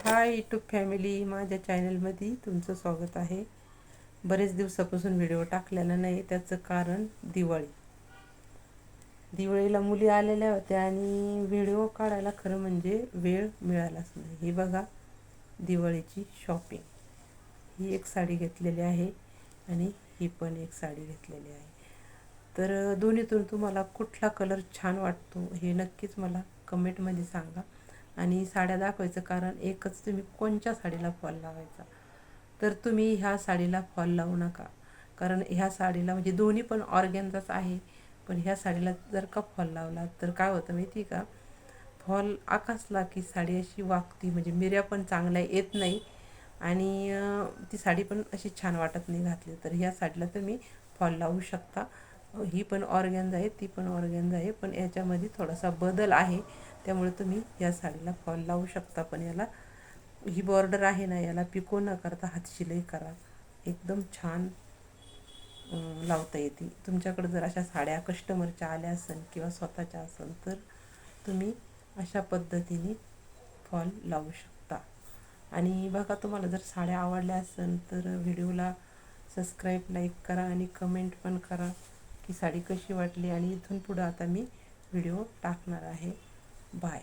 Hi YouTube family, माझ्या चॅनलमध्ये तुमचं स्वागत आहे। बरेच दिवसापासून व्हिडिओ टाकलेला नाही, त्याचं कारण दिवाळीला मुली आलेल्या होत्या आणि व्हिडिओ काढायला खरं म्हणजे वेळ मिळालाच नाही। ही बघा दिवाळीची शॉपिंग, ही एक साडी घेतलेली आहे आणि ही पण एक साडी घेतलेली आहे। तर दोन्हीतून तुम्हाला कुठला कलर छान वाटतो हे नक्कीच मला कमेंटमध्ये सांगा। आणि साड्या दाखवायचं कारण एकच, तुम्ही कोणत्या साडीला फॉल लावायचा, तर तुम्ही ह्या साडीला फॉल लावू नका। कारण ह्या साडीला म्हणजे दोन्ही पण ऑर्गेन्झाच आहे, पण ह्या साडीला जर का फॉल लावला तर काय होतं माहिती का, फॉल आकासला की साडी अशी वाकती, म्हणजे मिऱ्या पण चांगल्या येत नाही आणि ती साडी पण अशी छान वाटत नाही घातली तर। ह्या साडीला तुम्ही फॉल लावू शकता। ही पण ऑर्गेन्झा आहे, ती पण ऑर्गेन्झा आहे, पण याच्यामध्ये थोडासा बदल आहे, त्यामुळे तुम्ही या साडीला फॉल लावू शकता। पण याला ही बॉर्डर आहे ना, याला पिको न करता हातशिलाई करा, एकदम छान लावता येते। तुमच्याकडे जर अशा साड्या कस्टमरच्या आल्या असेल किंवा स्वतःच्या असेल तर तुम्ही अशा पद्धतीने फॉल लावू शकता। आणि बघा, तुम्हाला जर साड्या आवडल्या असेल तर व्हिडिओला सबस्क्राईब, लाईक करा आणि कमेंट पण करा की साडी कशी वाटली। आणि इथून पुढं आता मी व्हिडिओ टाकणार आहे। बाय।